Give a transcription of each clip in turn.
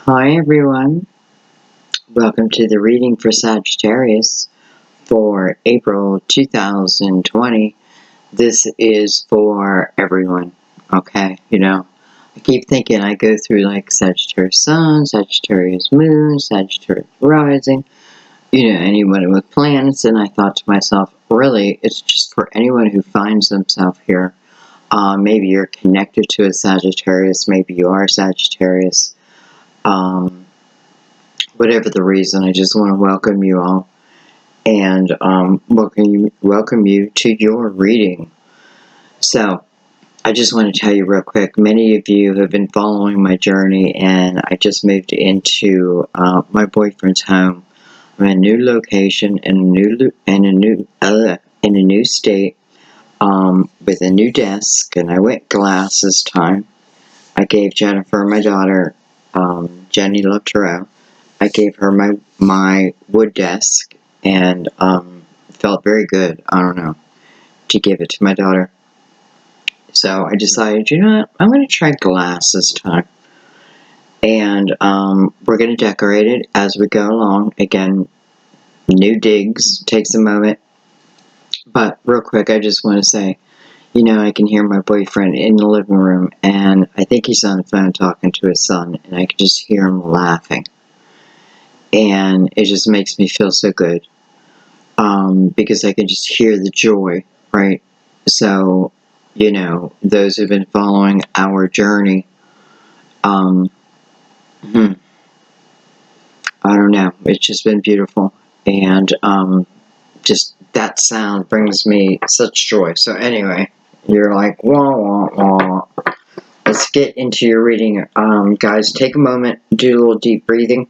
Hi everyone, welcome to the reading for Sagittarius for April 2020. This is for everyone, okay? I keep thinking I go through like Sagittarius Sun, Sagittarius Moon, Sagittarius Rising, anyone with planets, and I thought to myself, really, it's just for anyone who finds themselves here. Maybe you're connected to a Sagittarius, maybe you are Sagittarius. Whatever the reason, I just want to welcome you all and welcome you to your reading. So, I just want to tell you real quick, many of you have been following my journey, and I just moved into my boyfriend's home. I'm in a new location in a new state with a new desk, and I went glass this time. I gave Jennifer, my daughter, Jenny Lutero, I gave her my wood desk, and it felt very good, I don't know, to give it to my daughter. So I decided, you know what, I'm going to try glass this time. And we're going to decorate it as we go along. Again, new digs, takes a moment. But real quick, I just want to say, I can hear my boyfriend in the living room, and I think he's on the phone talking to his son, and I can just hear him laughing. And it just makes me feel so good, because I can just hear the joy, right? So, those who've been following our journey, I don't know, it's just been beautiful, and just that sound brings me such joy. So anyway, you're like, wah, wah, wah. Let's get into your reading. Guys, take a moment, do a little deep breathing.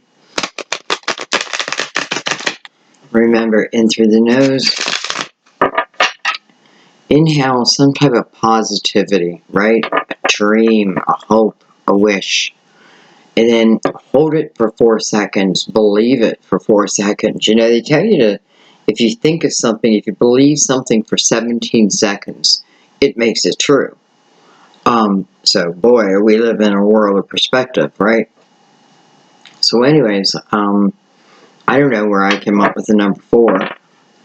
Remember, in through the nose. Inhale some type of positivity, right? A dream, a hope, a wish. And then hold it for 4 seconds. Believe it for 4 seconds. They tell you to, if you think of something, if you believe something for 17 seconds, it makes it true. So, boy, we live in a world of perspective, right? So anyways, I don't know where I came up with the number 4,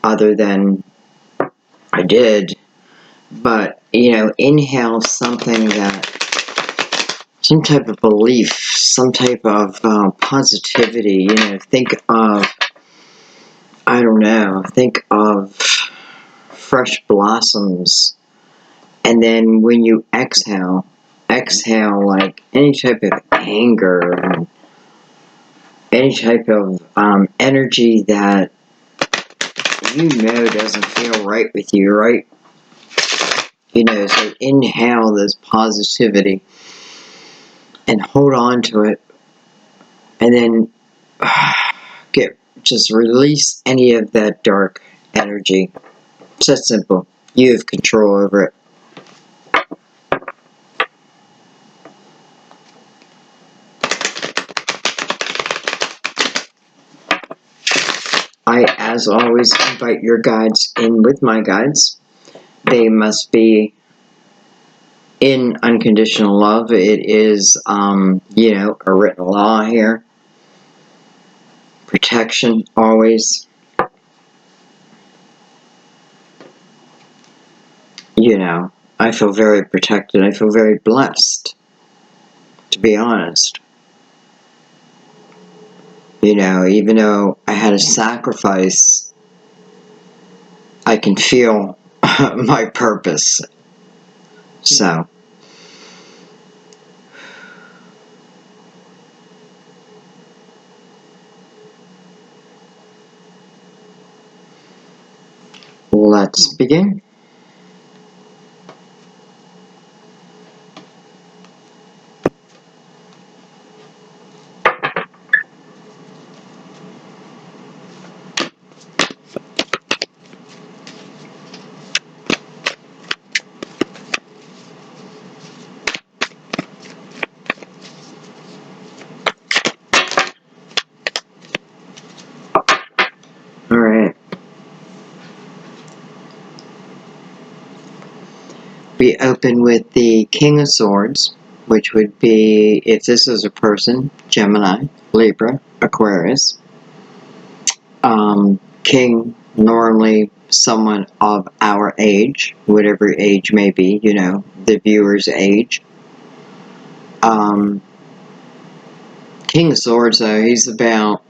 other than I did. But, inhale something some type of belief, some type of positivity, think of, think of fresh blossoms. And then when you exhale like any type of anger, and any type of energy that doesn't feel right with you, right? So inhale this positivity and hold on to it, and then just release any of that dark energy. It's that simple. You have control over it. I, as always, invite your guides in with my guides. They must be in unconditional love. It is, a written law here. Protection, always. I feel very protected. I feel very blessed, to be honest. Even though I had a sacrifice, I can feel my purpose. So, let's begin. Alright. We open with the King of Swords, which would be, if this is a person, Gemini, Libra, Aquarius. King, normally someone of our age, whatever age may be, you know, the viewer's age. King of Swords, though, he's about,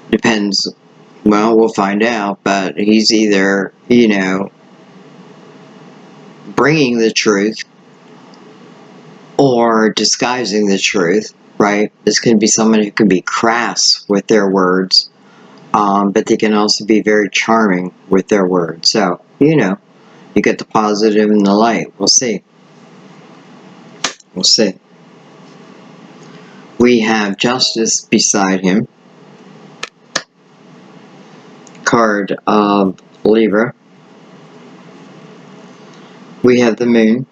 depends, well, we'll find out, but he's either, you know, bringing the truth or disguising the truth, right? This can be someone who can be crass with their words, but they can also be very charming with their words. So, you know, you get the positive and the light. We'll see. We'll see. We have Justice beside him. Card of Libra. We have the Moon.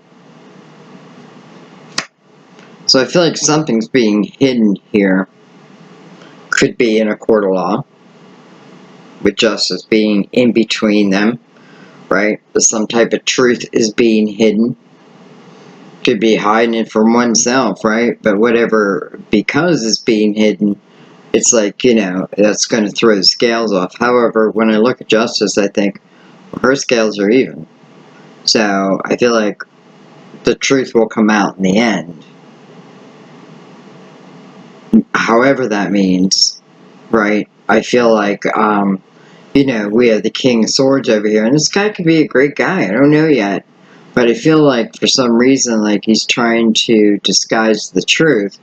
So I feel like something's being hidden here. Could be in a court of law, with Justice being in between them, right? Some type of truth is being hidden. Could be hiding it from oneself, right? But whatever, because it's being hidden, it's like, you know, that's going to throw the scales off. However, when I look at Justice, I think, well, her scales are even. So I feel like the truth will come out in the end. However that means, right? I feel like, you know, we have the King of Swords over here, and this guy could be a great guy. I don't know yet. But I feel like for some reason, like he's trying to disguise the truth.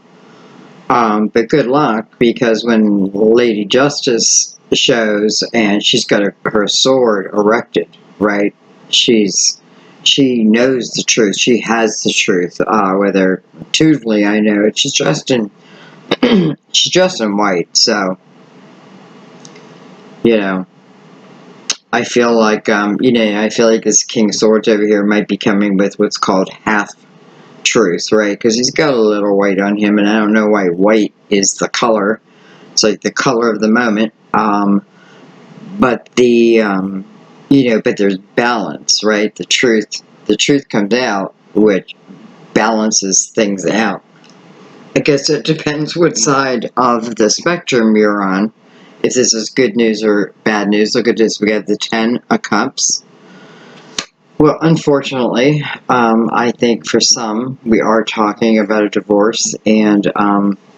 But good luck, because when Lady Justice shows and she's got her sword erected, right? She knows the truth. She has the truth. Whether intuitively, I know she's dressed in she's dressed in white. So, you know, I feel like you know, I feel like this King of Swords over here might be coming with what's called half truth, right? Because he's got a little white on him, and I don't know why white is the color. It's like the color of the moment. But the you know, but there's balance, right? The truth comes out, which balances things out. I guess it depends what side of the spectrum you're on. If this is good news or bad news. Look at this. We have the 10 of Cups. Well, unfortunately, I think for some, we are talking about a divorce, and,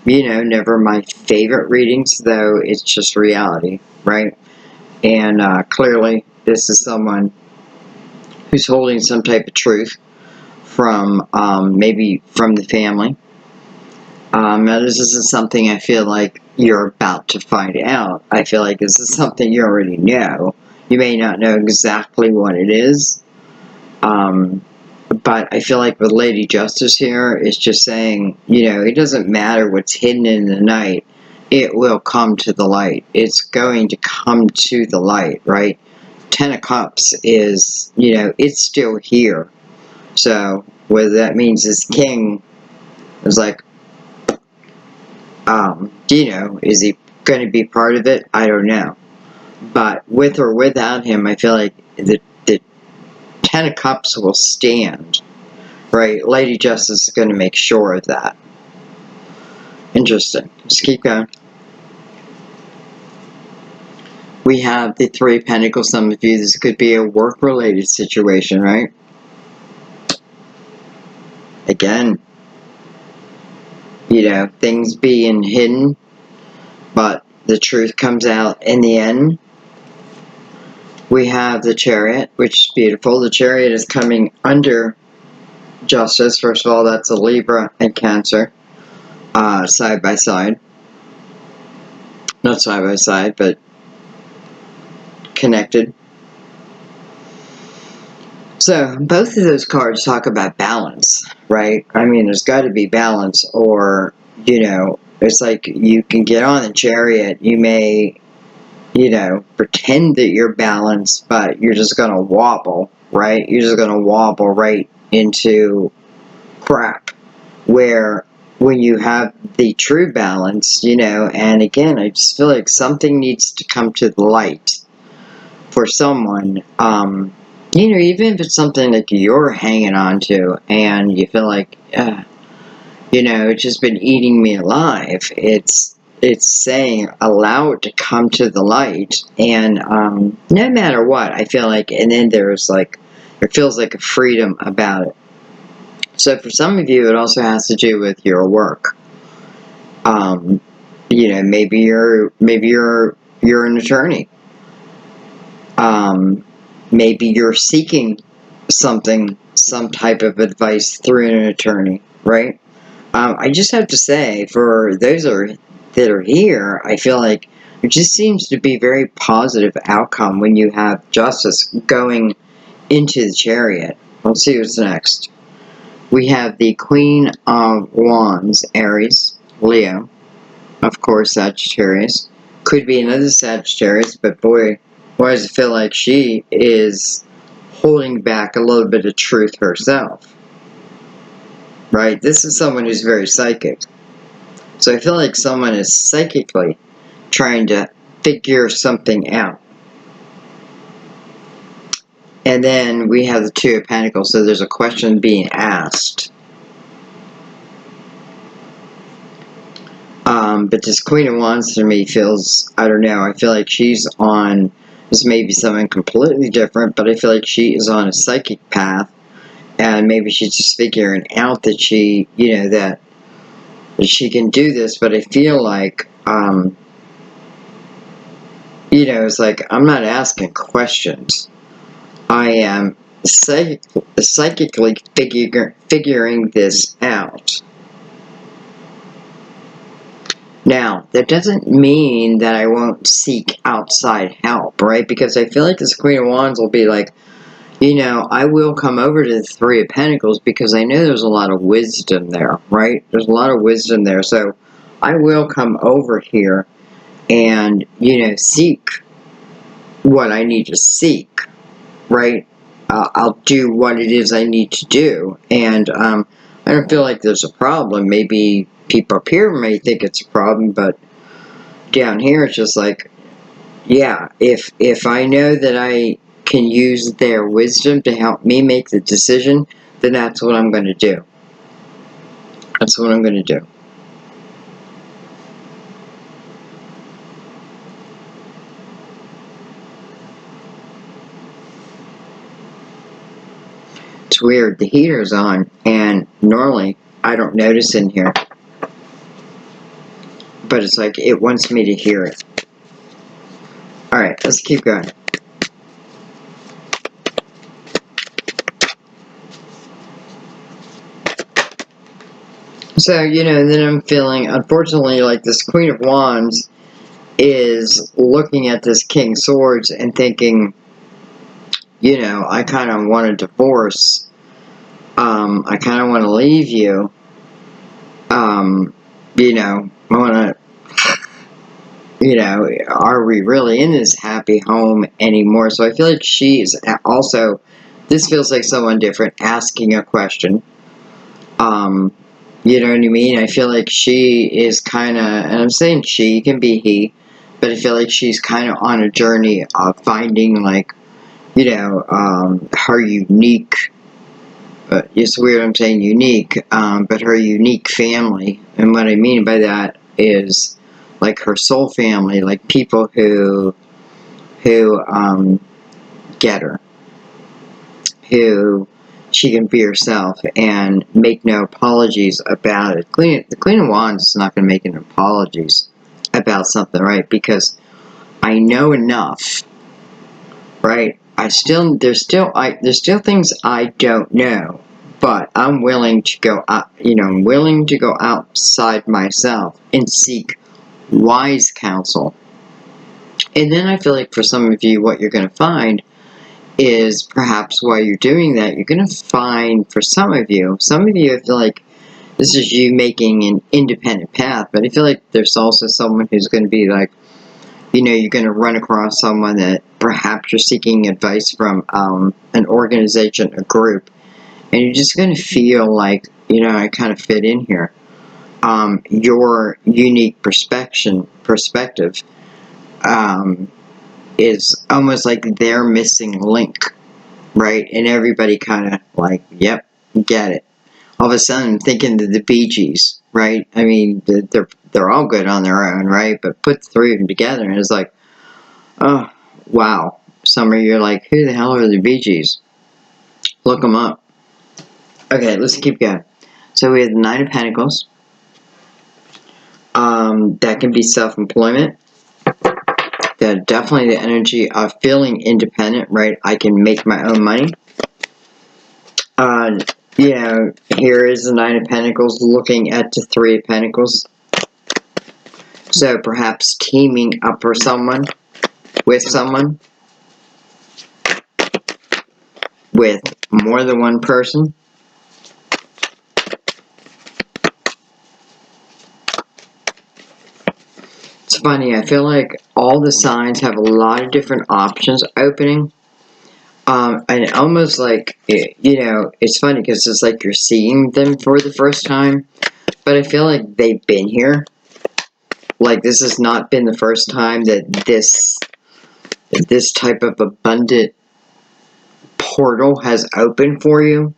you know, never my favorite readings, though it's just reality, right? And clearly, this is someone who's holding some type of truth from, maybe from the family. Now, this isn't something I feel like you're about to find out. I feel like this is something you already know. You may not know exactly what it is. But I feel like with Lady Justice here, it's just saying, you know, it doesn't matter what's hidden in the night. It will come to the light. It's going to come to the light, right? 10 of Cups is, you know, it's still here. So, whether that means this king is like, you know, is he going to be part of it? I don't know. But with or without him, I feel like the 10 of Cups will stand, right? Lady Justice is going to make sure of that. Interesting. Just keep going. We have the 3 of Pentacles. Some of you, this could be a work-related situation, right? Again, you know, things being hidden, but the truth comes out in the end. We have the Chariot, which is beautiful. The Chariot is coming under Justice. First of all, that's a Libra and Cancer, side by side. Not side by side, but connected. So, both of those cards talk about balance, right? I mean, there's got to be balance, or, you know, it's like you can get on the Chariot, you may, you know, pretend that you're balanced, but you're just going to wobble, right? You're just going to wobble right into crap, where when you have the true balance, you know, and again, I just feel like something needs to come to the light for someone, you know, even if it's something that you're hanging on to and you feel like, You know, it's just been eating me alive. It's saying allow it to come to the light, and no matter what, I feel like, and then there's like, it feels like a freedom about it. So for some of you, it also has to do with your work. You know, maybe you're an attorney. Maybe you're seeking something, some type of advice through an attorney, right? I just have to say, for those that are here, I feel like it just seems to be very positive outcome when you have justice going into the chariot. Let's see what's next. We have the Queen of Wands, Aries, Leo, of course, Sagittarius. Could be another Sagittarius, but boy, why does it feel like she is holding back a little bit of truth herself? Right? This is someone who's very psychic. So I feel like someone is psychically trying to figure something out. And then we have the Two of Pentacles, so there's a question being asked. But this Queen of Wands to me feels, I don't know, I feel like she's on, this may be something completely different, but I feel like she is on a psychic path, and maybe she's just figuring out that she, you know, that she can do this, but I feel like, you know, it's like, I'm not asking questions. I am psychically figuring this out. Now, that doesn't mean that I won't seek outside help, right? Because I feel like this Queen of Wands will be like, you know, I will come over to the Three of Pentacles because I know there's a lot of wisdom there, right? There's a lot of wisdom there. So I will come over here and, you know, seek what I need to seek, right? I'll do what it is I need to do. And I don't feel like there's a problem. Maybe people up here may think it's a problem, but down here it's just like, yeah, if I know that I can use their wisdom to help me make the decision, then that's what I'm going to do. That's what I'm going to do. It's weird, the heater's on, and normally I don't notice in here, but it's like it wants me to hear it. Alright, let's keep going. So, you know, then I'm feeling, unfortunately, like this Queen of Wands is looking at this King of Swords and thinking, you know, I kind of want a divorce. I kind of want to leave you. You know, I want to, you know, are we really in this happy home anymore? So I feel like she's also, this feels like someone different asking a question. You know what I mean? I feel like she is kind of, and I'm saying she, can be he, but I feel like she's kind of on a journey of finding, like, you know, her unique, it's weird I'm saying unique, but her unique family. And what I mean by that is, like, her soul family, like people who get her, who she can be herself and make no apologies about it. The Queen of Wands is not going to make any apologies about something, right? Because I know enough, right? There's still things I don't know, but I'm willing to go out, you know, I'm willing to go outside myself and seek wise counsel. And then I feel like for some of you, what you're going to find is perhaps while you're doing that, you're going to find, for some of you, I feel like this is you making an independent path, but I feel like there's also someone who's going to be like, you know, you're going to run across someone that perhaps you're seeking advice from, an organization, a group, and you're just going to feel like, you know, I kind of fit in here. Your unique perspective, is almost like their missing link, right? And everybody kind of like, yep, get it. all of a sudden I'm thinking of the Bee Gees, right? I mean, they're all good on their own, right? But put the three of them together, and it's like, oh, wow. Some of you are like, who the hell are the Bee Gees? Look them up. Okay, let's keep going. So we have the Nine of Pentacles. That can be self-employment. That definitely the energy of feeling independent, right? I can make my own money. You know, here is the Nine of Pentacles looking at the Three of Pentacles. So perhaps teaming up for someone, with someone, with more than one person. It's funny, I feel like all the signs have a lot of different options opening. And almost like, you know, it's funny because it's like you're seeing them for the first time. But I feel like they've been here. Like this has not been the first time that this type of abundant portal has opened for you.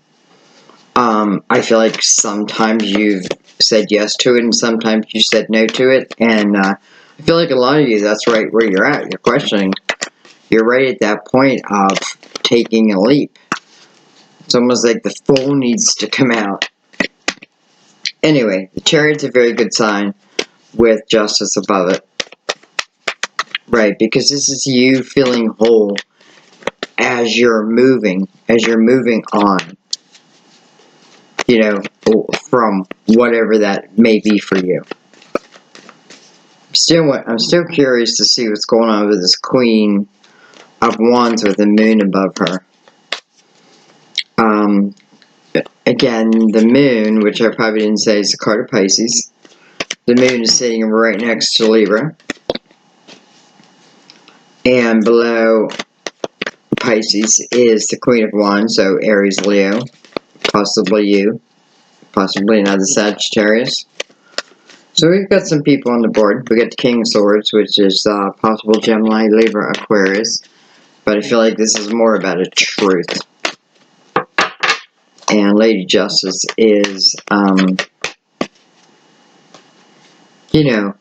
I feel like sometimes you've said yes to it and sometimes you said no to it. And I feel like a lot of you, that's right where you're at. You're questioning. You're right at that point of taking a leap. It's almost like the fool needs to come out. Anyway, the Chariot's a very good sign with Justice above it. Right, because this is you feeling whole as you're moving on. You know, from whatever that may be for you. I'm still curious to see what's going on with this Queen of Wands with the moon above her. Again, the moon, which I probably didn't say, is the card of Pisces. The moon is sitting right next to Libra. And below Pisces is the Queen of Wands, so Aries, Leo, possibly you, possibly another Sagittarius. So we've got some people on the board. We got the King of Swords, which is possible Gemini, Libra, Aquarius. But I feel like this is more about a truth. And Lady Justice is, you know,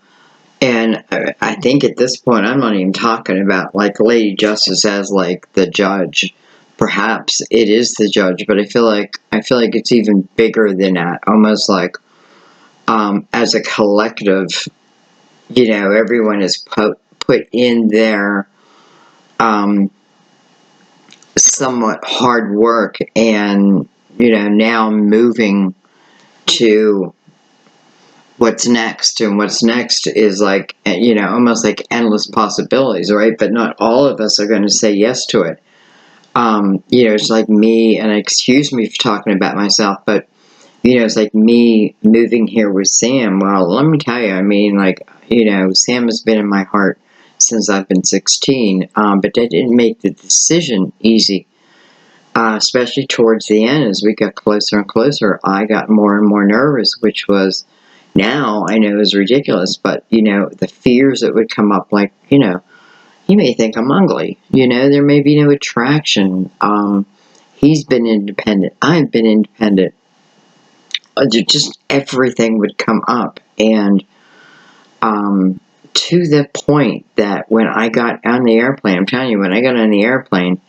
and I think at this point, I'm not even talking about, like, Lady Justice as, like, the judge. Perhaps it is the judge, but I feel like it's even bigger than that. Almost like, as a collective, you know, everyone is put in their, somewhat hard work and, you know, now moving to what's next, and what's next is like, you know, almost like endless possibilities, right? But not all of us are going to say yes to it. You know, it's like me, and excuse me for talking about myself, but, you know, it's like me moving here with Sam. Well, let me tell you, I mean, like, you know, Sam has been in my heart since I've been 16, but that didn't make the decision easy. Especially towards the end, as we got closer and closer, I got more and more nervous, which was, now I know is ridiculous, but, you know, the fears that would come up, like, you know, he may think I'm ugly, you know, there may be no attraction, he's been independent, I've been independent, just everything would come up, and, to the point that when I got on the airplane, I'm telling you, when I got on the airplane,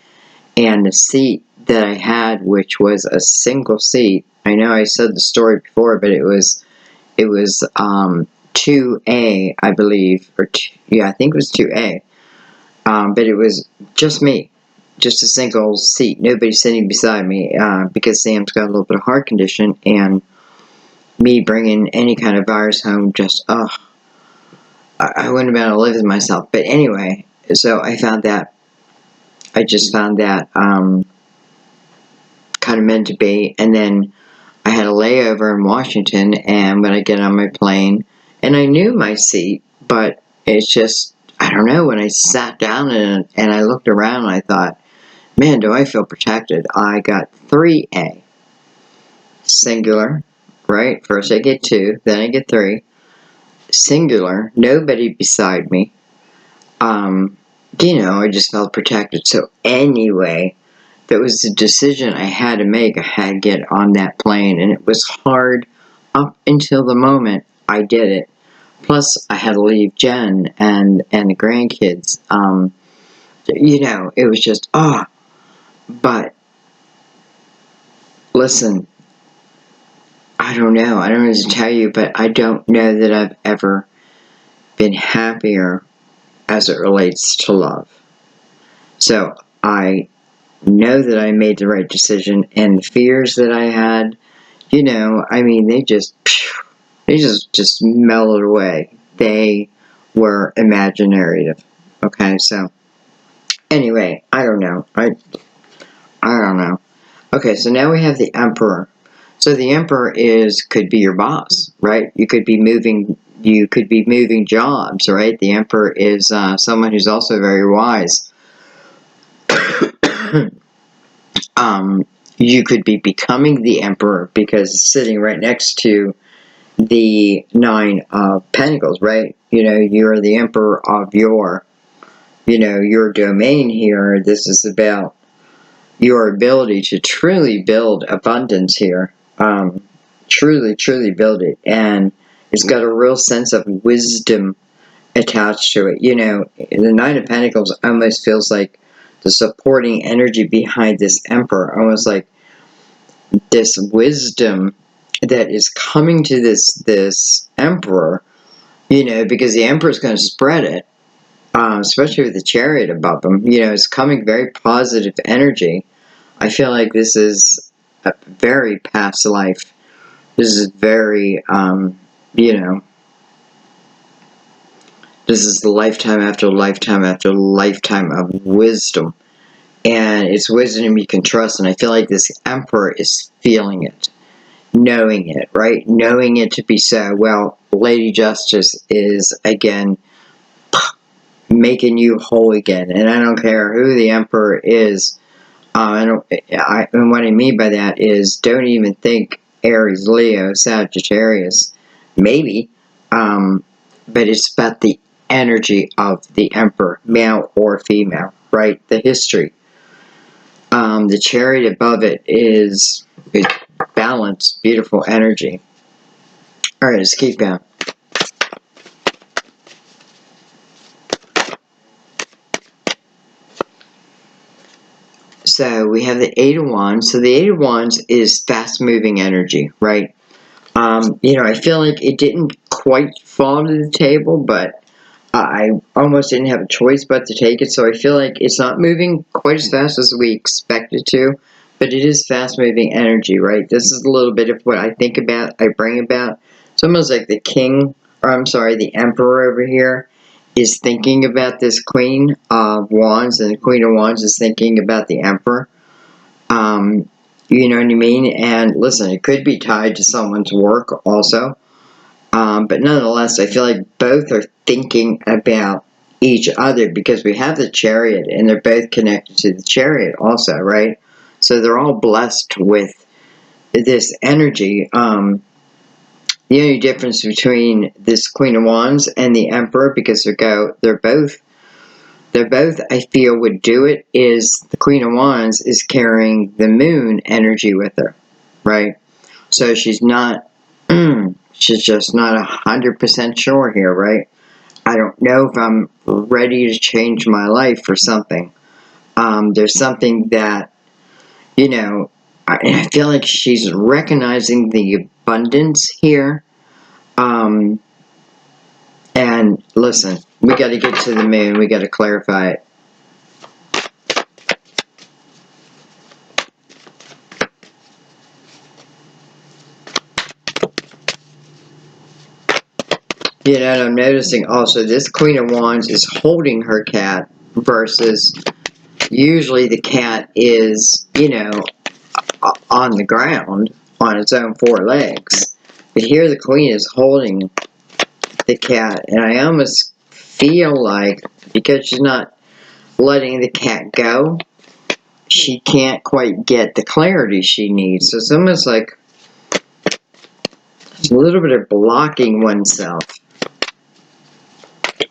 and the seat that I had, which was a single seat, I know I said the story before, but it was 2A, I believe, or yeah, I think it was 2A, but it was just me, just a single seat, nobody sitting beside me, because Sam's got a little bit of heart condition, and me bringing any kind of virus home, just, I wouldn't have been able to live with myself. But anyway, so I just found that, kind of meant to be. And then I had a layover in Washington, and when I get on my plane, and I knew my seat, but it's just, I don't know, when I sat down and I looked around, I thought, man, do I feel protected. I got 3A. Singular, right? First I get 2, then I get 3. Singular, nobody beside me. You know, I just felt protected. So anyway, that was a decision I had to make. I had to get on that plane, and it was hard up until the moment I did it. Plus, I had to leave Jen and the grandkids. You know, it was just, but listen, I don't know. I don't know what to tell you, but I don't know that I've ever been happier as it relates to love. So I know that I made the right decision, and the fears that I had, you know, I mean, they just mellowed away. They were imaginary. Okay, so anyway, I don't know. I don't know. Okay, so now we have the Emperor. So the Emperor could be your boss, right? You could be moving jobs, right? The Emperor is someone who's also very wise. You could be becoming the Emperor because it's sitting right next to the Nine of Pentacles, right? You know, you're the Emperor of your domain here. This is about your ability to truly build abundance here. Truly build it. And it's got a real sense of wisdom attached to it. You know, the Nine of Pentacles almost feels like the supporting energy behind this Emperor, almost like this wisdom that is coming to this Emperor, you know, because the Emperor is going to spread it, especially with the Chariot above him. You know, it's coming very positive energy. I feel like this is a very past life. This is very, you know, this is the lifetime after lifetime after lifetime of wisdom. And it's wisdom you can trust. And I feel like this Emperor is feeling it, knowing it, right? Knowing it to be so. Well, Lady Justice is, again, making you whole again. And I don't care who the Emperor is. And what I mean by that is, don't even think Aries, Leo, Sagittarius. Maybe. But it's about the energy of the Emperor, male or female, right? The history. The Chariot above it is balanced, beautiful energy. Alright, let's keep going. So we have the Eight of Wands. So the Eight of Wands is fast-moving energy, right? You know, I feel like it didn't quite fall to the table, but I almost didn't have a choice but to take it. So I feel like it's not moving quite as fast as we expect it to, but it is fast-moving energy, right? This is a little bit of what I think about, I bring about. It's almost like the king, or I'm sorry, the Emperor over here is thinking about this Queen of Wands, and the Queen of Wands is thinking about the Emperor. You know what I mean? And listen, it could be tied to someone's work also. But nonetheless, I feel like both are thinking about each other because we have the Chariot and they're both connected to the Chariot also, right? So they're all blessed with this energy. The only difference between this Queen of Wands and the Emperor, because they're both, I feel, would do it, is the Queen of Wands is carrying the Moon energy with her, right? So she's not, she's just not 100% sure here, right? I don't know if I'm ready to change my life for something. There's something that, you know, I feel like she's recognizing the abundance here. And listen, we got to get to the Moon. We got to clarify it. You know, and I'm noticing also this Queen of Wands is holding her cat versus usually the cat is, you know, on the ground on its own four legs. But here the Queen is holding the cat, and I almost feel like because she's not letting the cat go, she can't quite get the clarity she needs. So it's almost like a little bit of blocking oneself,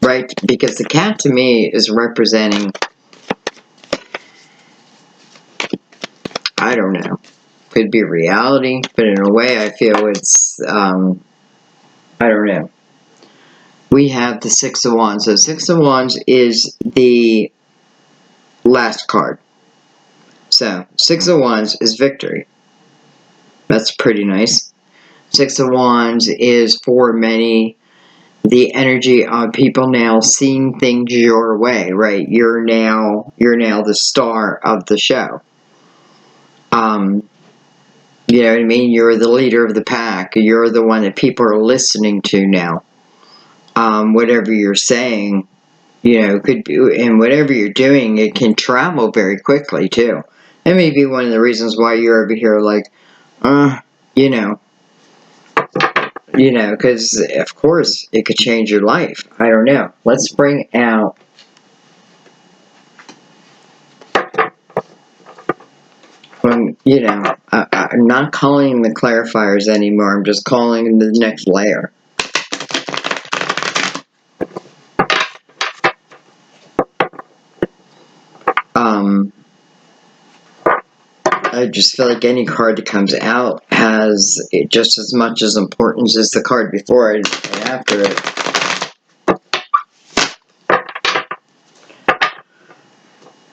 right? Because the cat to me is representing I don't know. Could be reality, but in a way I feel it's, I don't know. We have the Six of Wands. So Six of Wands is the last card. So Six of Wands is victory. That's pretty nice. Six of Wands is for many the energy of people now seeing things your way, right? You're now the star of the show. You know what I mean? You're the leader of the pack. You're the one that people are listening to now. Whatever you're saying, you know, could be, and whatever you're doing, it can travel very quickly too. That may be one of the reasons why you're over here like, you know, because of course it could change your life. I don't know. Let's bring out you know, I'm not calling the clarifiers anymore. I'm just calling the next layer. I just feel like any card that comes out has just as much as importance as the card before it and after it.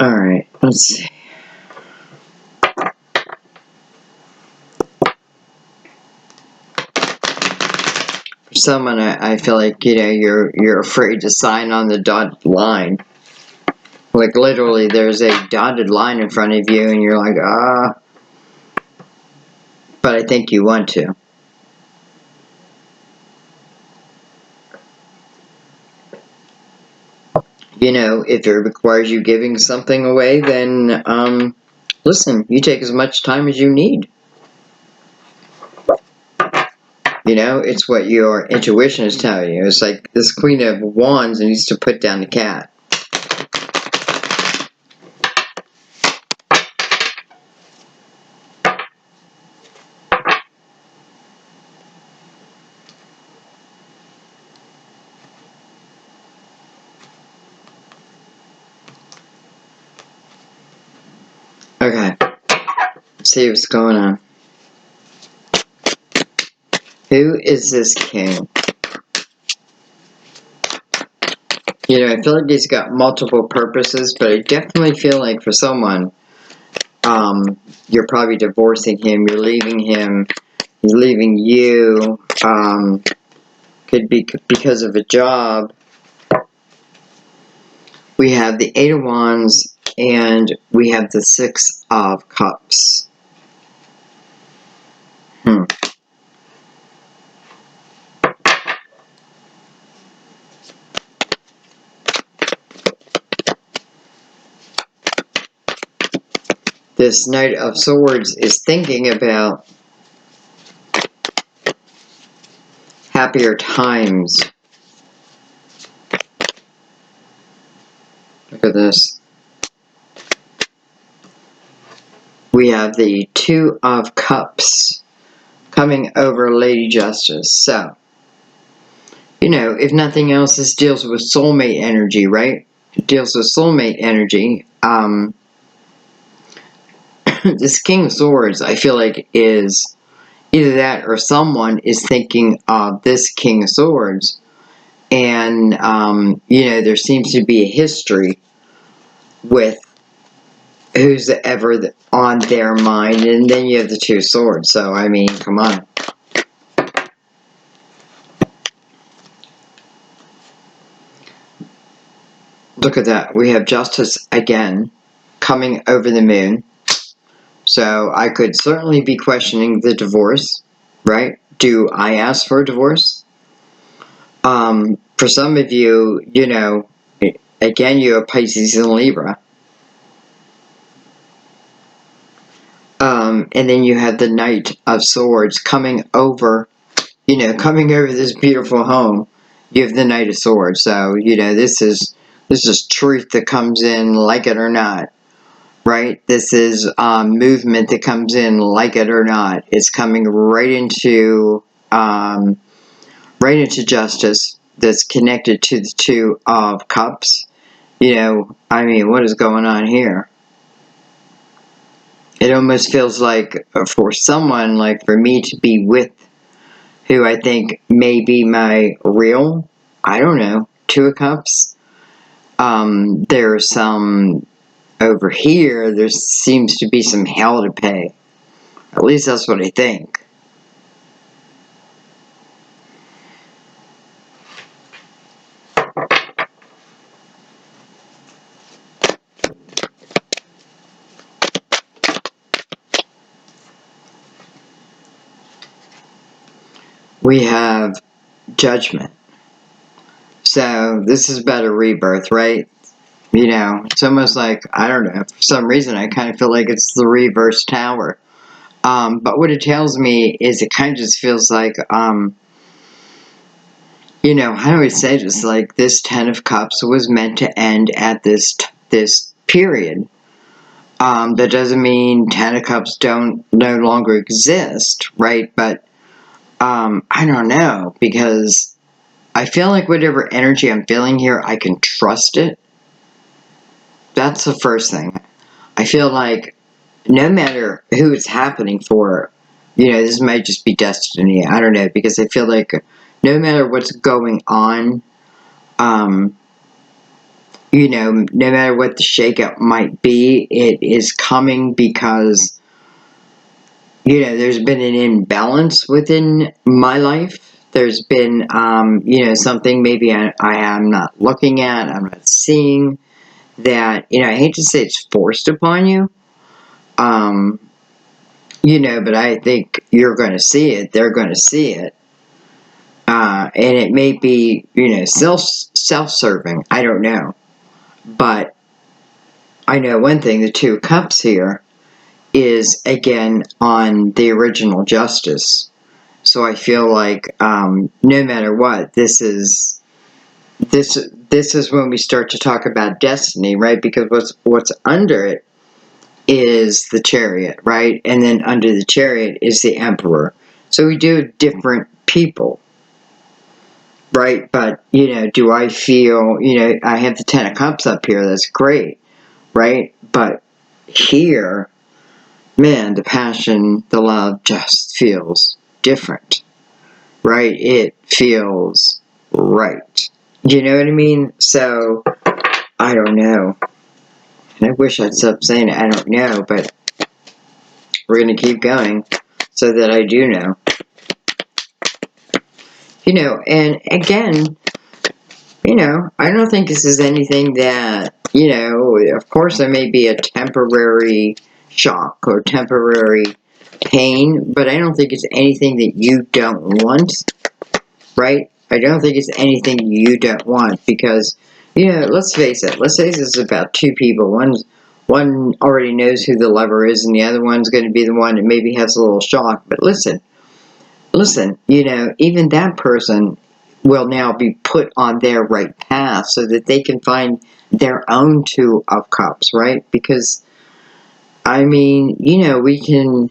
Alright, let's see. For someone, I feel like, you know, you're afraid to sign on the dotted line. Like, literally, there's a dotted line in front of you, and you're like, but I think you want to. You know, if it requires you giving something away, then, listen, you take as much time as you need. You know, it's what your intuition is telling you. It's like this Queen of Wands needs to put down the cat. Okay, let's see what's going on. Who is this king? You know, I feel like he's got multiple purposes, but I definitely feel like for someone, you're probably divorcing him, you're leaving him, he's leaving you, could be because of a job. We have the Eight of Wands, and we have the Six of Cups. This Knight of Swords is thinking about happier times. Look at this. We have the Two of Cups coming over Lady Justice. So, you know, if nothing else, this deals with soulmate energy, right? It deals with soulmate energy. This King of Swords, I feel like, is either that or someone is thinking of this King of Swords. And, you know, there seems to be a history with who's ever on their mind. And then you have the Two of Swords. So, I mean, come on. Look at that. We have Justice again coming over the moon. So I could certainly be questioning the divorce, right? Do I ask for a divorce? For some of you, you know, again, you have Pisces and Libra. And then you have the Knight of Swords coming over, you know, coming over this beautiful home. You have the Knight of Swords. So, you know, this is truth that comes in, like it or not. Right? This is movement that comes in, like it or not. It's coming right into justice that's connected to the Two of Cups. You know, I mean, what is going on here? It almost feels like for someone, like for me to be with who I think may be my real, I don't know, Two of Cups. There's some over here, there seems to be some hell to pay. At least that's what I think. We have Judgment. So this is about a rebirth, right? You know, it's almost like, I don't know, for some reason I kind of feel like it's the reverse tower. But what it tells me is it kind of just feels like, you know, how do I say this? Like this Ten of Cups was meant to end at this period. That doesn't mean Ten of Cups don't no longer exist, right? But I don't know, because I feel like whatever energy I'm feeling here, I can trust it. That's the first thing. I feel like no matter who it's happening for, you know, this might just be destiny. I don't know, because I feel like no matter what's going on, um, you know, no matter what the shakeup might be, it is coming because, you know, there's been an imbalance within my life. There's been, you know, something maybe I am not looking at, I'm not seeing that, you know, I hate to say it's forced upon you, um, you know, but I think you're going to see it, they're going to see it, and it may be, you know, self-serving, I don't know, but I know one thing, the Two Cups here is, again, on the original justice. So I feel like no matter what, this is when we start to talk about destiny, right? Because what's under it is the Chariot, right? And then under the Chariot is the Emperor. So we do have different people, right? But, you know, do I feel, you know, I have the Ten of Cups up here, that's great, right? But here, man, the passion, the love just feels different, right? It feels right. You know what I mean? So, I don't know. And I wish I'd stop saying it, I don't know, but we're going to keep going so that I do know. You know, and again, you know, I don't think this is anything that, you know, of course there may be a temporary shock or temporary pain, but I don't think it's anything that you don't want, right? I don't think it's anything you don't want, because, you know, let's face it, it's about two people. One already knows who the lover is, and the other one's going to be the one that maybe has a little shock. But listen, you know, even that person will now be put on their right path so that they can find their own Two of Cups, right? Because, I mean, you know, we can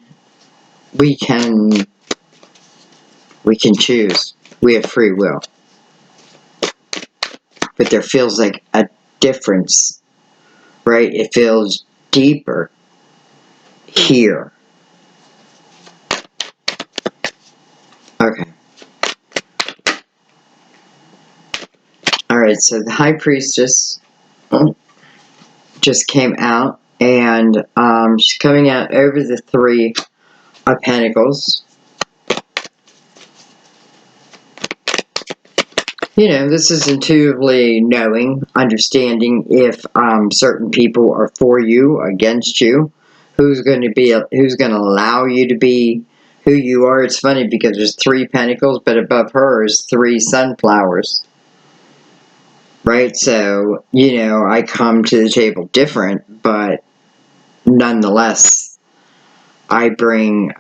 choose. We have free will. But there feels like a difference, right? It feels deeper here. Okay. Alright, so the High Priestess just came out, and she's coming out over the Three of Pentacles. You know, this is intuitively knowing, understanding if certain people are for you, against you, who's going to allow you to be who you are. It's funny because there's Three Pentacles, but above her is three sunflowers. Right? So, you know, I come to the table different, but nonetheless, I bring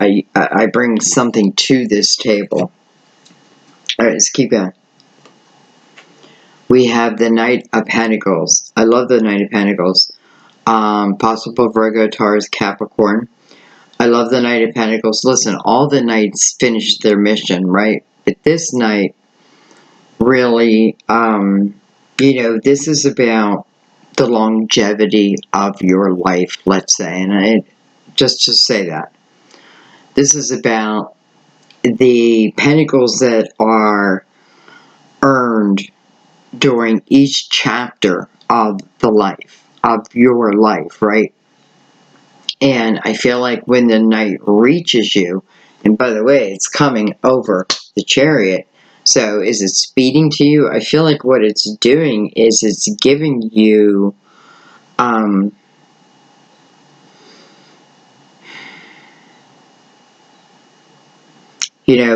something to this table. Alright, let's keep going. We have the Knight of Pentacles. I love the Knight of Pentacles. Possible Virgo, Taurus, Capricorn. I love the Knight of Pentacles. Listen, all the knights finished their mission, right? But this knight really, you know, this is about the longevity of your life, let's say. And Just to say that. This is about the pentacles that are earned during each chapter of the life, of your life, right? And I feel like when the Knight reaches you, and by the way, it's coming over the Chariot, so is it speeding to you? I feel like what it's doing is it's giving you,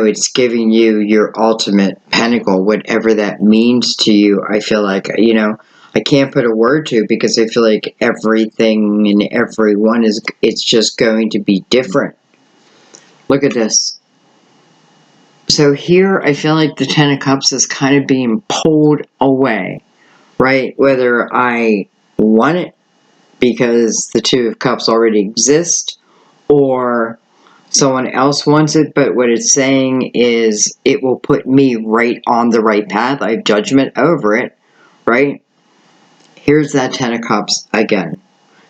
it's giving you your ultimate pentacle, whatever that means to you. I feel like, I can't put a word to it because I feel like everything and everyone it's just going to be different. Look at this. So here I feel like the Ten of Cups is kind of being pulled away, right? Whether I want it because the Two of Cups already exist, or someone else wants it, but what it's saying is it will put me right on the right path. I have judgment over it, right? Here's that Ten of Cups again.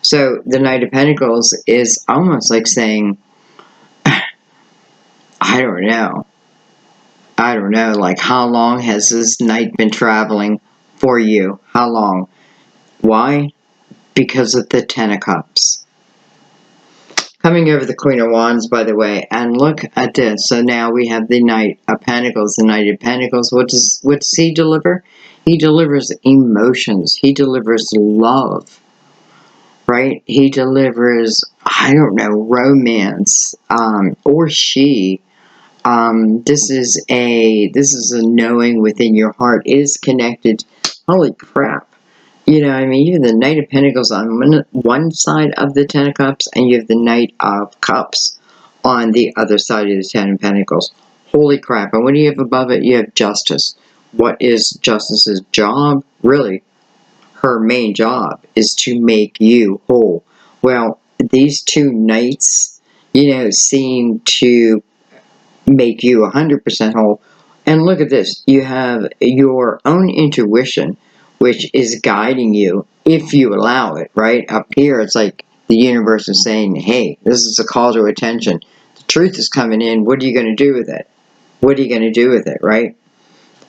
So the Knight of Pentacles is almost like saying, I don't know, like how long has this Knight been traveling for you? How long? Why? Because of the Ten of Cups. Coming over the Queen of Wands, by the way, and look at this. So now we have the Knight of Pentacles. The Knight of Pentacles, what does he deliver? He delivers emotions. He delivers love, right? He delivers, I don't know, romance, or she. This is a knowing within your heart. It is connected. Holy crap. I mean, you have the Knight of Pentacles on one side of the Ten of Cups, and you have the Knight of Cups on the other side of the Ten of Pentacles. Holy crap. And what do you have above it? You have Justice. What is Justice's job? Really, her main job is to make you whole. Well, these two Knights, seem to make you 100% whole. And look at this. You have your own intuition, which is guiding you if you allow it, right? Up here, it's like the universe is saying, hey, this is a call to attention. The truth is coming in. What are you going to do with it? What are you going to do with it, right?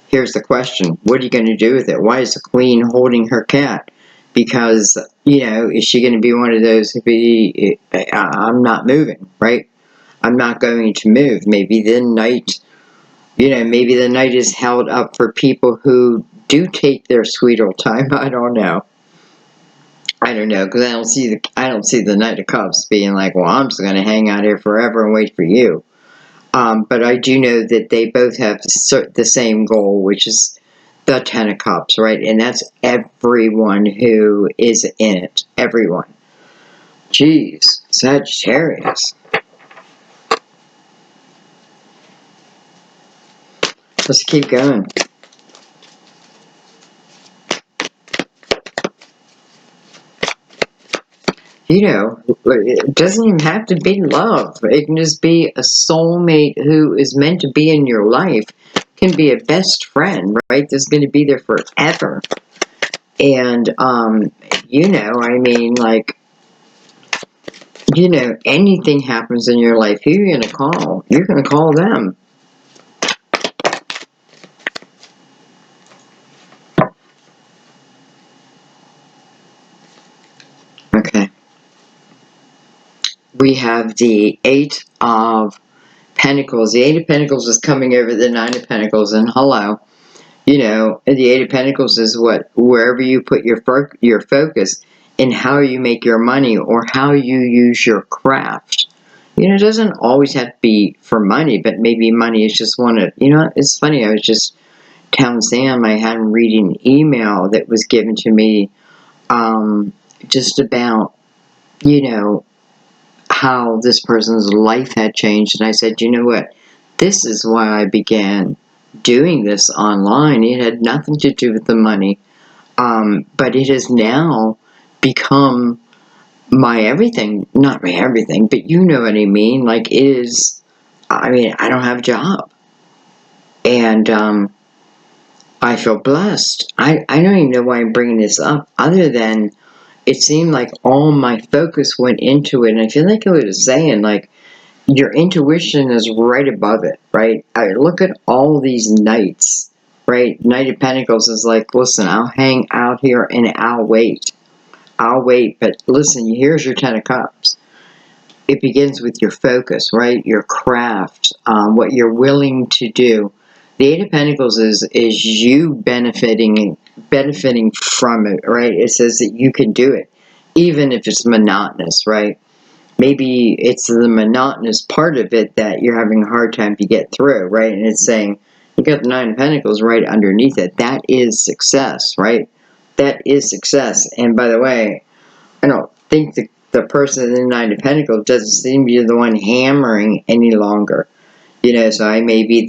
Here's the question. What are you going to do with it? Why is the Queen holding her cat? Because, is she going to be one of those who be, I'm not moving, right? I'm not going to move. Maybe the Knight, maybe the Knight is held up for people who do take their sweet old time. I don't know. Because I don't see the Knight of Cups being like, well, I'm just going to hang out here forever and wait for you. But I do know that they both have the same goal, which is the Ten of Cups, right? And that's everyone who is in it. Everyone. Jeez, Sagittarius. Let's keep going. It doesn't even have to be love. It can just be a soulmate who is meant to be in your life. Can be a best friend, right? That's going to be there forever. And, anything happens in your life, who are you going to call? You're going to call them. Okay. We have the Eight of Pentacles. The Eight of Pentacles is coming over the Nine of Pentacles, and hello. The Eight of Pentacles is wherever you put your focus and how you make your money or how you use your craft. It doesn't always have to be for money, but maybe money is just one of, it's funny, I was just telling Sam I had him reading an email that was given to me just about, how this person's life had changed. And I said, you know what? This is why I began doing this online. It had nothing to do with the money. But it has now become my everything. Not my everything, but you know what I mean. Like, it is, I don't have a job. And I feel blessed. I don't even know why I'm bringing this up, other than it seemed like all my focus went into it. And I feel like it was saying, like, your intuition is right above it, right? I look at all these knights, right? Knight of Pentacles is like, listen, I'll hang out here and I'll wait. I'll wait. But listen, here's your Ten of Cups. It begins with your focus, right? Your craft, what you're willing to do. The Eight of Pentacles is you benefiting from it, right? It says that you can do it, even if it's monotonous, right? Maybe it's the monotonous part of it that you're having a hard time to get through, right? And it's saying, you got the Nine of Pentacles right underneath it. That is success, right? That is success. And by the way, I don't think the person in the Nine of Pentacles doesn't seem to be the one hammering any longer. You know, so I may be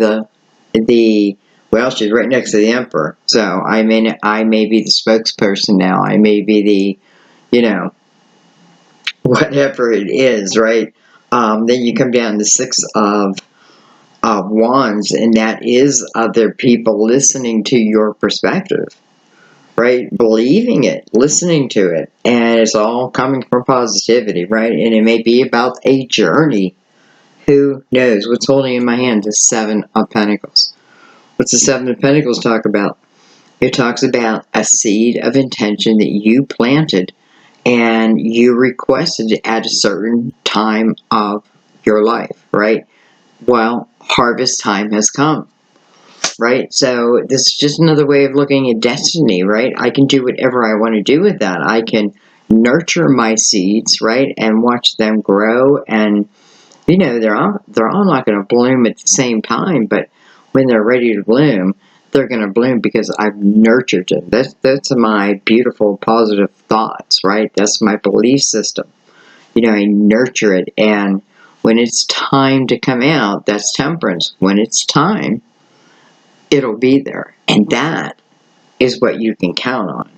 well, she's right next to the Emperor. So I may be the spokesperson now. I may be the, you know, whatever it is, right? Then you come down to Six of Wands, and that is other people listening to your perspective, right? Believing it, listening to it, and it's all coming from positivity, right? And it may be about a journey. Who knows? What's holding in my hand? The Seven of Pentacles. What's the Seven of Pentacles talk about? It talks about a seed of intention that you planted and you requested at a certain time of your life, right? Well, harvest time has come, right? So this is just another way of looking at destiny, right? I can do whatever I want to do with that. I can nurture my seeds, right? And watch them grow, and you know, they're all not going to bloom at the same time, but when they're ready to bloom, they're going to bloom because I've nurtured them. That's my beautiful, positive thoughts, right? That's my belief system. You know, I nurture it, and when it's time to come out, that's Temperance. When it's time, it'll be there. And that is what you can count on,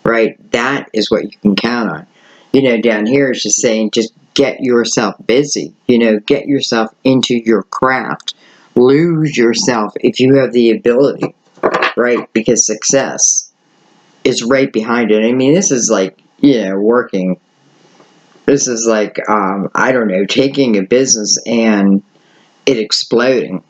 right? That is what you can count on. You know, down here it's just saying, just get yourself busy. You know, get yourself into your craft. Lose yourself if you have the ability, right? Because success is right behind it. I mean, this is like, you know, working. This is like, I don't know, taking a business and it exploding.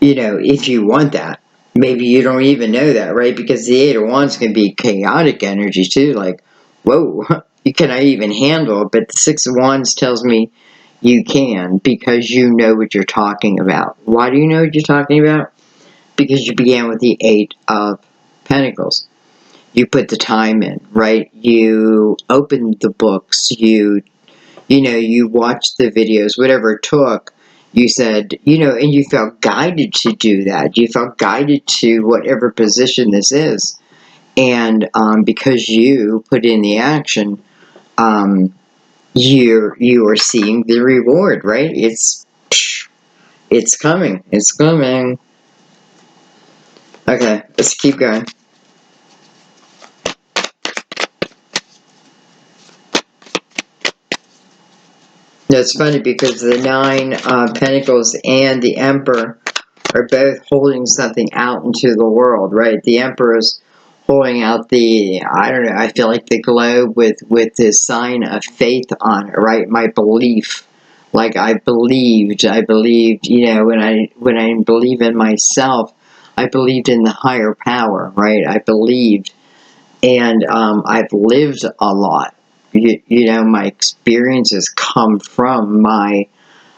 You know, if you want that. Maybe you don't even know that, right? Because the Eight of Wands can be chaotic energy too. Like, whoa, can I even handle it? But the Six of Wands tells me you can, because you know what you're talking about. Why do you know what you're talking about? Because you began with the Eight of Pentacles. You put the time in, right? You opened the books. You know, you watched the videos, whatever it took. You said, you know, and you felt guided to do that. You felt guided to whatever position this is. And because you put in the action, you are seeing the reward, right? It's coming. It's coming. Okay, let's keep going. It's funny because the Nine of Pentacles and the Emperor are both holding something out into the world, right? The Emperor's holding out the, I don't know, I feel like the globe with this sign of faith on it, right? My belief. Like I believed, you know, when I believe in myself, I believed in the higher power, right? I believed, and I've lived a lot. You know, my experiences come from my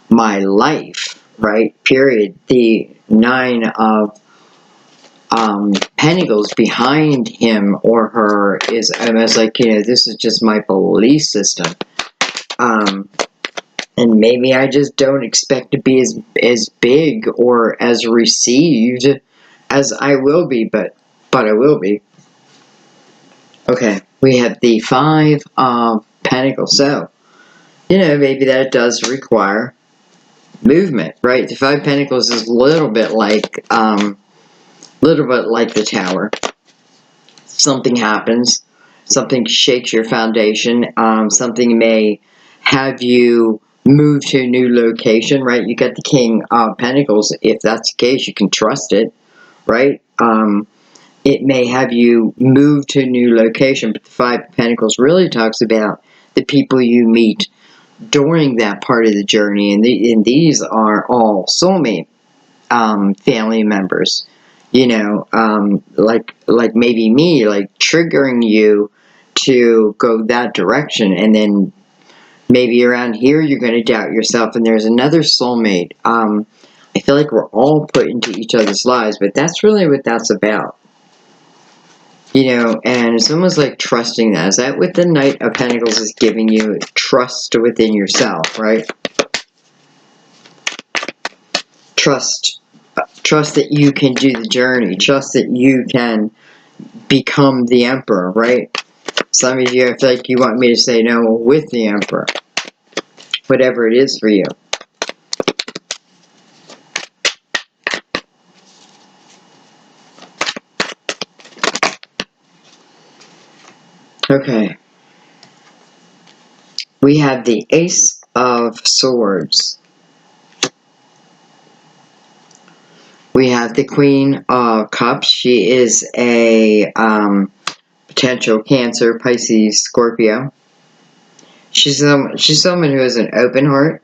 life, right? Period. The Nine of Pentacles behind him or her is almost like, you know, this is just my belief system. And maybe I just don't expect to be as big or as received as I will be, but I will be. Okay, we have the Five of Pentacles. So, you know, maybe that does require movement, right? The Five of Pentacles is a little bit like the Tower. Something happens, something shakes your foundation, something may have you move to a new location, right? You got the King of Pentacles. If that's the case, you can trust it, right? It may have you move to a new location, but the Five of Pentacles really talks about the people you meet during that part of the journey, and these are all soulmate family members. You know, like maybe me, like triggering you to go that direction, and then maybe around here you're going to doubt yourself, and there's another soulmate. I feel like we're all put into each other's lives, but that's really what that's about. You know, and it's almost like trusting that. Is that what the Knight of Pentacles is giving you? Trust within yourself, right? Trust that you can do the journey. Trust that you can become the Emperor, right? Some of you, I feel like you want me to say no with the Emperor. Whatever it is for you. Okay. We have the Ace of Swords. We have the Queen of Cups. She is a potential Cancer, Pisces, Scorpio. She's someone who has an open heart,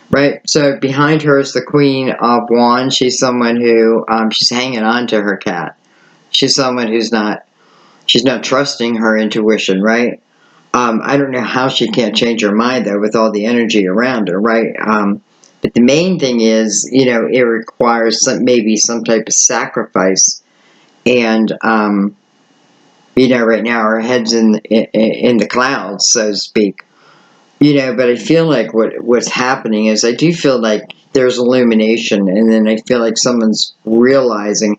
right? So behind her is the Queen of Wands. She's someone who she's hanging on to her cat. She's someone who's she's not trusting her intuition, right? I don't know how she can't change her mind though with all the energy around her, right? But the main thing is, you know, it requires maybe some type of sacrifice, and you know, right now our head's in the clouds, so to speak. You know, but I feel like what's happening is I do feel like there's illumination, and then I feel like someone's realizing,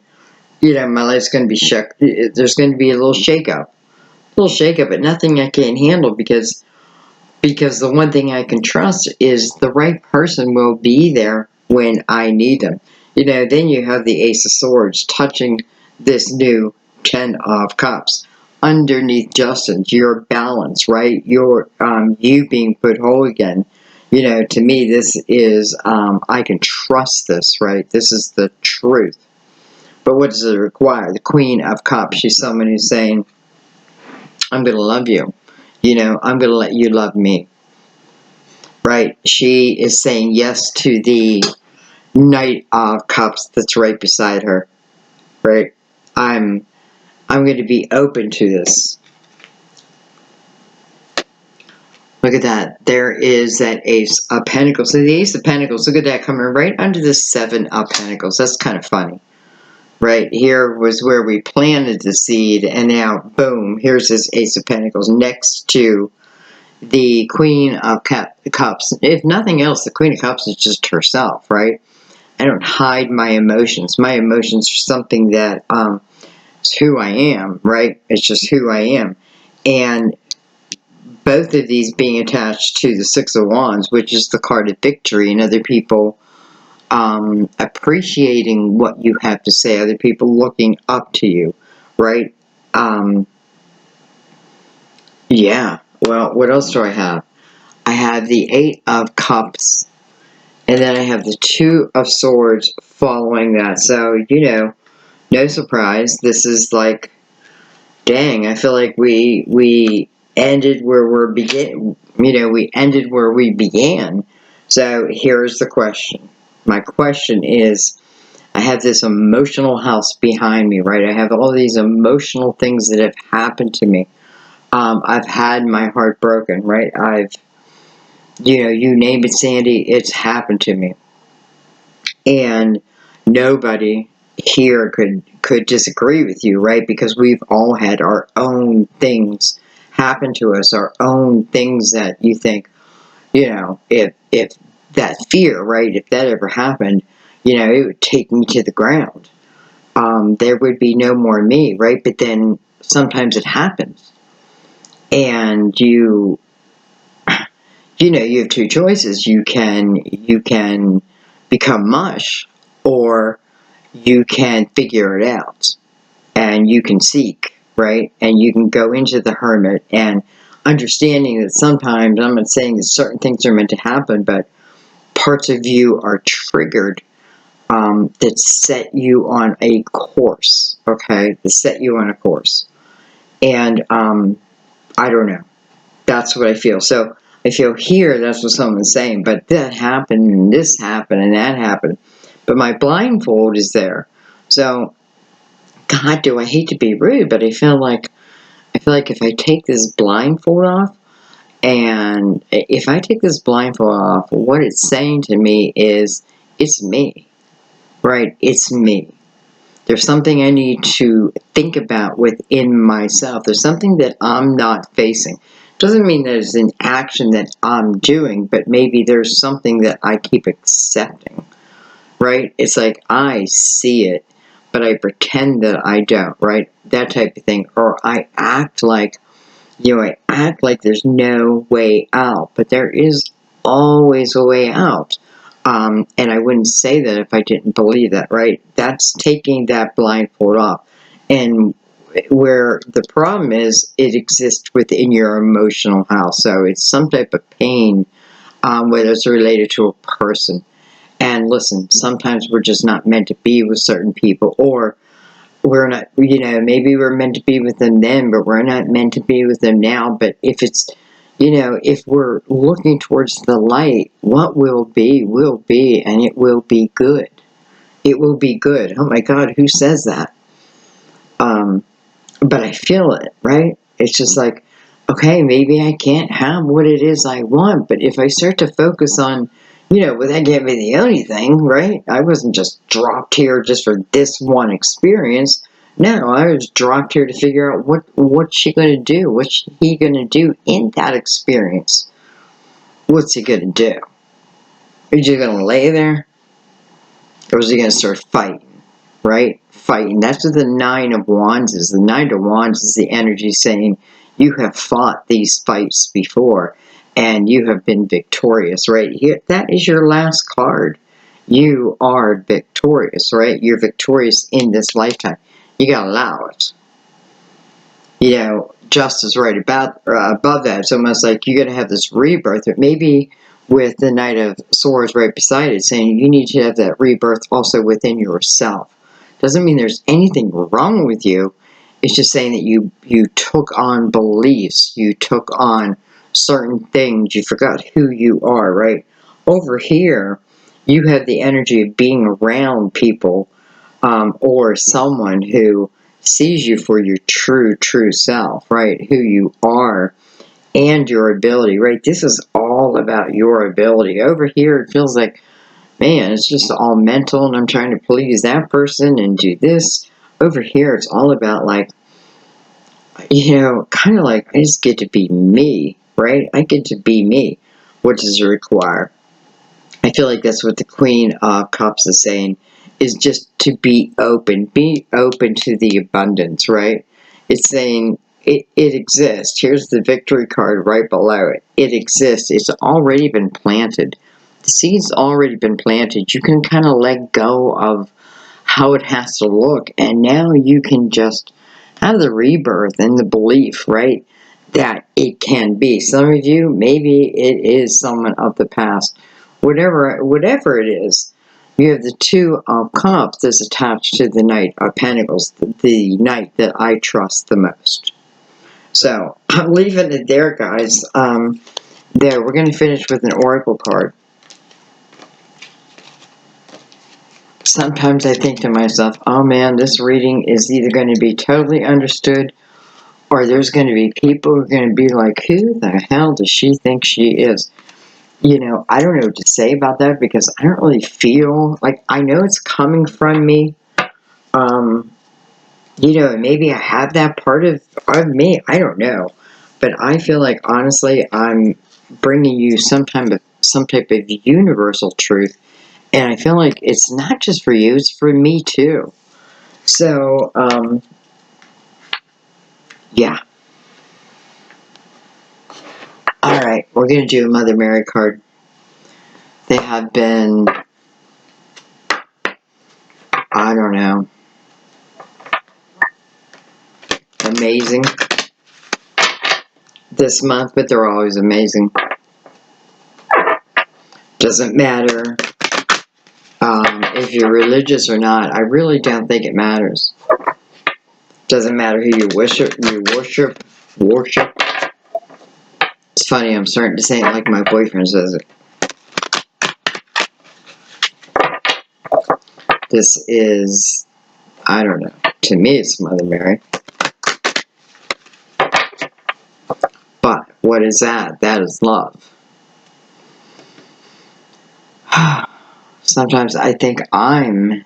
you know, my life's going to be shook. There's going to be a little shakeup, but nothing I can't handle because the one thing I can trust is the right person will be there when I need them. You know, then you have the Ace of Swords touching this new Ten of Cups. Underneath Justin's, your balance, right? Your you being put whole again. You know, to me, this is I can trust this, right? This is the truth. But what does it require? The Queen of Cups. She's someone who's saying, "I'm going to love you. You know, I'm going to let you love me." Right? She is saying yes to the Knight of Cups that's right beside her. Right? I'm going to be open to this. Look at that. There is that Ace of Pentacles. So the Ace of Pentacles, look at that coming right under the Seven of Pentacles. That's kind of funny. Right? Here was where we planted the seed, and now, boom, here's this Ace of Pentacles next to the Queen of Cups. If nothing else, the Queen of Cups is just herself, right? I don't hide my emotions. My emotions are something that it's who I am, right? It's just who I am. And both of these being attached to the Six of Wands, which is the card of victory, and other people appreciating what you have to say, other people looking up to you, right? Yeah. Well, what else do I have? I have the Eight of Cups, and then I have the Two of Swords following that. So, you know, no surprise. This is like, dang, I feel like we ended where we ended where we began. So here's the question. My question is, I have this emotional house behind me, right? I have all these emotional things that have happened to me. I've had my heart broken, right? You know, you name it, Sandy, it's happened to me. And nobody here could disagree with you, right? Because we've all had our own things happen to us, our own things that you think, you know, if that fear, right, if that ever happened, you know, it would take me to the ground. There would be no more me, right? But then sometimes it happens, and you know, you have two choices. You can become mush, or you can figure it out, and you can seek, right? And you can go into the hermit, and understanding that sometimes, I'm not saying that certain things are meant to happen, but parts of you are triggered that set you on a course, okay? That set you on a course. And I don't know. That's what I feel. So I feel here, that's what someone's saying, but that happened, and this happened, and that happened. But my blindfold is there. So, God, do I hate to be rude, but I feel like if I take this blindfold off, and if I take this blindfold off, what it's saying to me is, it's me, right? It's me. There's something I need to think about within myself. There's something that I'm not facing. Doesn't mean there's an action that I'm doing, but maybe there's something that I keep accepting, right? It's like I see it, but I pretend that I don't, right? That type of thing. Or I act like, I act like there's no way out, but there is always a way out. And I wouldn't say that if I didn't believe that, right? That's taking that blindfold off. And where the problem is, it exists within your emotional house. So it's some type of pain, whether it's related to a person. And listen, sometimes we're just not meant to be with certain people, or we're not, maybe we're meant to be with them then, but we're not meant to be with them now. But if it's, if we're looking towards the light, what will be, and it will be good. It will be good. Oh my God, who says that? But I feel it, right? It's just like, okay, maybe I can't have what it is I want, but if I start to focus on, well, that can't be the only thing, right? I wasn't just dropped here just for this one experience. No, I was dropped here to figure out what's she going to do? What's he going to do in that experience? What's he going to do? Are you just going to lay there? Or is he going to start fighting? Right? Fighting. That's what the Nine of Wands is. The Nine of Wands is the energy saying, you have fought these fights before, and you have been victorious, right? Here, that is your last card. You are victorious, right? You're victorious in this lifetime. You gotta allow it. Justice right above that. It's almost like you're gonna have this rebirth, but maybe with the Knight of Swords right beside it, saying you need to have that rebirth also within yourself. Doesn't mean there's anything wrong with you. It's just saying that you took on beliefs, you took on certain things, you forgot who you are, right? Over here, you have the energy of being around people, or someone who sees you for your true self, right? Who you are and your ability, right? This is all about your ability. Over here, it feels like, man, it's just all mental, and I'm trying to please that person and do this. Over here, it's all about, like, kind of like, I just get to be me, right? I get to be me. What does it require? I feel like that's what the Queen of Cups is saying, is just to be open. Be open to the abundance, right? It's saying it exists. Here's the victory card right below it. It exists. It's already been planted. The seed's already been planted. You can kind of let go of how it has to look, and now you can just have the rebirth and the belief, right, that it can be. Some of you, maybe it is someone of the past. Whatever it is, you have the Two of Cups that's attached to the Knight of Pentacles, the knight that I trust the most. So I'm leaving it there, guys. There, we're going to finish with an oracle card. Sometimes I think to myself, oh man, this reading is either going to be totally understood, or there's going to be people who are going to be like, who the hell does she think she is? I don't know what to say about that, because I don't really feel like, I know it's coming from me. Maybe I have that part of me. I don't know. But I feel like, honestly, I'm bringing you some type of universal truth. And I feel like it's not just for you, it's for me too. So, yeah. Alright, we're going to do a Mother Mary card. They have been, I don't know, amazing this month, but they're always amazing. Doesn't matter if you're religious or not, I really don't think it matters. Doesn't matter who you worship. Worship. It's funny, I'm starting to say it like my boyfriend says it. This is, I don't know. To me, it's Mother Mary. But what is that? That is love. Sometimes I think I'm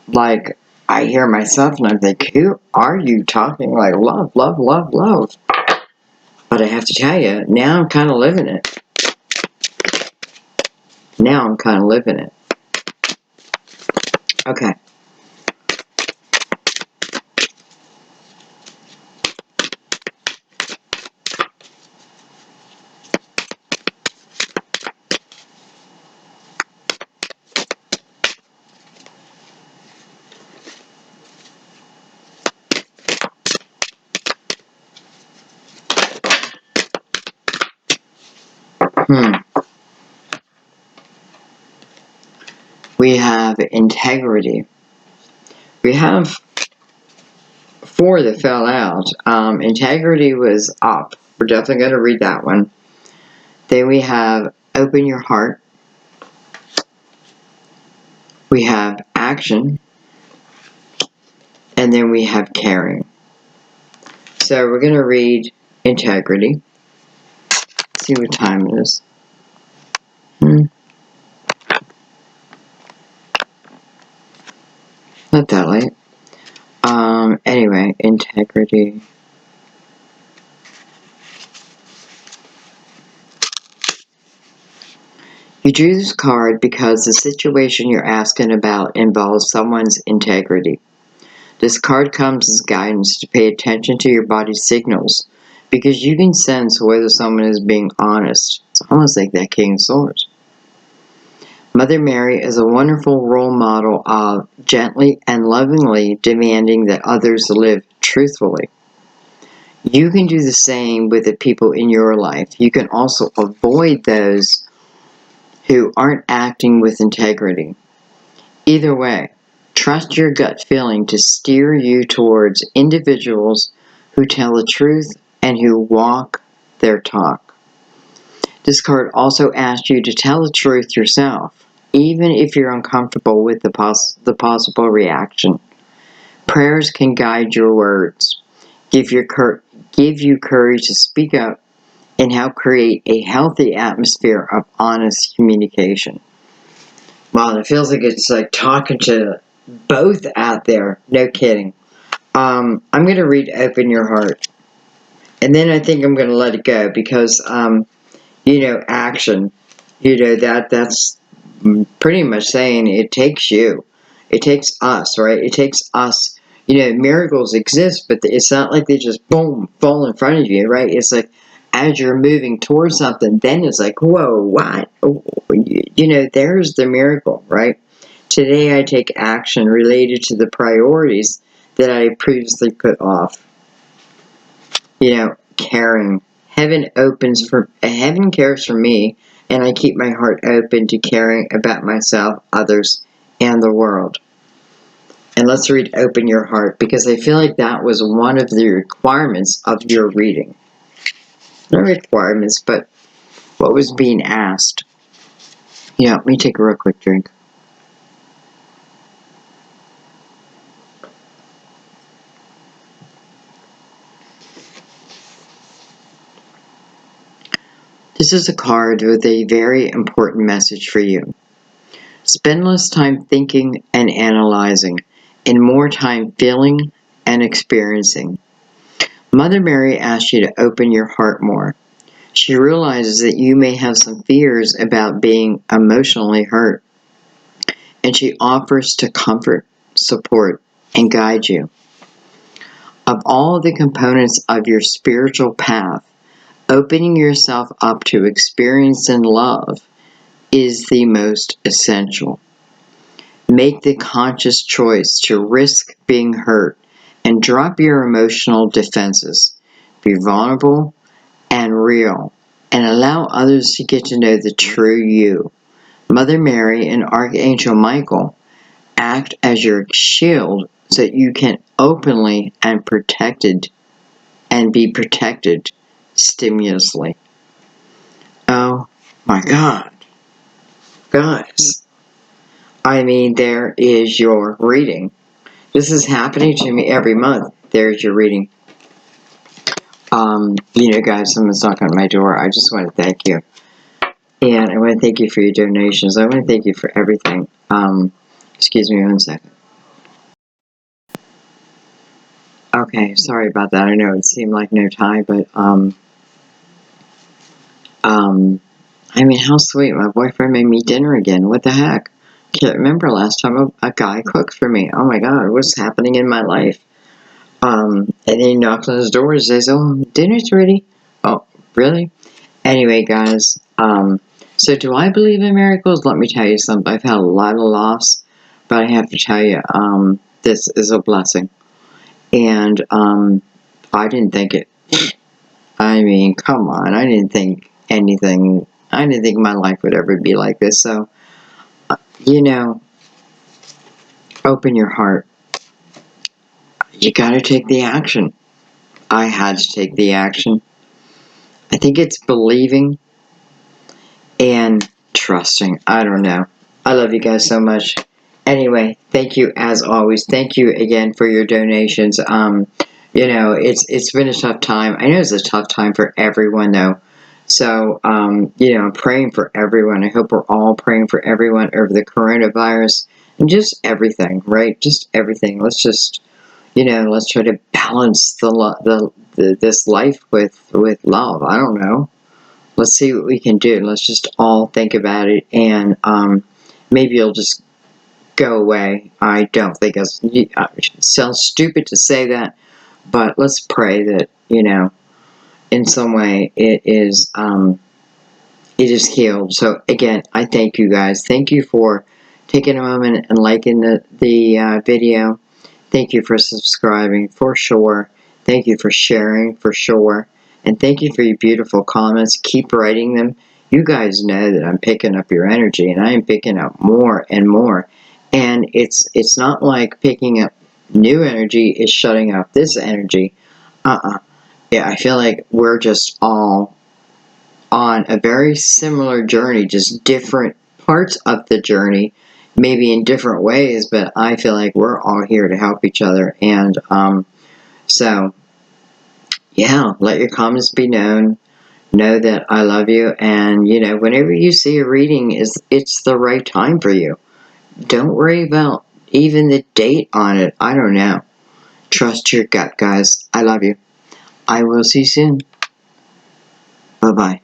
like, I hear myself and I think, who are you talking like love, love, love, love? But I have to tell you, now I'm kind of living it. Now I'm kind of living it. Okay. We have integrity. We have 4 that fell out. Integrity was up. We're definitely going to read that one. Then we have open your heart. We have action. And then we have caring. So we're going to read integrity. See what time it is. Not that late. Anyway, integrity. You drew this card because the situation you're asking about involves someone's integrity. This card comes as guidance to pay attention to your body's signals because you can sense whether someone is being honest. It's almost like that King of Swords. Mother Mary is a wonderful role model of gently and lovingly demanding that others live truthfully. You can do the same with the people in your life. You can also avoid those who aren't acting with integrity. Either way, trust your gut feeling to steer you towards individuals who tell the truth and who walk their talk. This card also asks you to tell the truth yourself, even if you're uncomfortable with the possible reaction. Prayers can guide your words, give you courage to speak up, and help create a healthy atmosphere of honest communication. Wow, it feels like it's like talking to both out there. No kidding. I'm going to read Open Your Heart. And then I think I'm going to let it go because, action. That's pretty much saying it takes you. It takes us, right? It takes us. Miracles exist, but it's not like they just, boom, fall in front of you, right? It's like, as you're moving towards something, then it's like, whoa, what? There's the miracle, right? Today I take action related to the priorities that I previously put off. Caring. Heaven cares for me, and I keep my heart open to caring about myself, others, and the world. And let's read Open Your Heart, because I feel like that was one of the requirements of your reading. Not requirements, but what was being asked. Let me take a real quick drink. This is a card with a very important message for you. Spend less time thinking and analyzing, and more time feeling and experiencing. Mother Mary asks you to open your heart more. She realizes that you may have some fears about being emotionally hurt, and she offers to comfort, support, and guide you. Of all the components of your spiritual path, opening yourself up to experience and love is the most essential. Make the conscious choice to risk being hurt and drop your emotional defenses. Be vulnerable and real, and allow others to get to know the true you. Mother Mary and Archangel Michael act as your shield so that you can openly and be protected stimulously. Oh my God, guys. I mean, there is your reading. This is happening to me every month. There's your reading. Guys, someone's knocking on my door. I just want to thank you. And I want to thank you for your donations. I want to thank you for everything. Excuse me 1 second. Okay, sorry about that. I know it seemed like no time, but, I mean, how sweet. My boyfriend made me dinner again. What the heck? Can't remember last time a guy cooked for me. Oh my God, what's happening in my life? And then he knocks on his door and says, "Oh, dinner's ready." Oh, really? Anyway, guys, so do I believe in miracles? Let me tell you something. I've had a lot of loss, but I have to tell you, this is a blessing. And, I didn't think it. I mean, come on. I didn't think my life would ever be like this. So, you know, open your heart. You gotta take the action. I had to take the action. I think it's believing and trusting. I don't know. I love you guys so much. Anyway, thank you as always. Thank you again for your donations. It's been a tough time. I know it's a tough time for everyone though. So, I'm praying for everyone. I hope we're all praying for everyone over the coronavirus and just everything, right? Just everything. Let's try to balance this life with love. I don't know. Let's see what we can do. Let's just all think about it, and maybe it'll just go away. I don't think it sounds stupid to say that, but let's pray that in some way it is healed. So again, I thank you guys. Thank you for taking a moment and liking the video. Thank you for subscribing, for sure. Thank you for sharing, for sure. And thank you for your beautiful comments. Keep writing them. You guys know that I'm picking up your energy, and I am picking up more and more. And it's not like picking up new energy is shutting off this energy. Yeah, I feel like we're just all on a very similar journey, just different parts of the journey, maybe in different ways, but I feel like we're all here to help each other. And so, yeah, let your comments be known. Know that I love you, and whenever you see a reading, it's the right time for you. Don't worry about even the date on it. I don't know. Trust your gut, guys. I love you. I will see you soon. Bye-bye.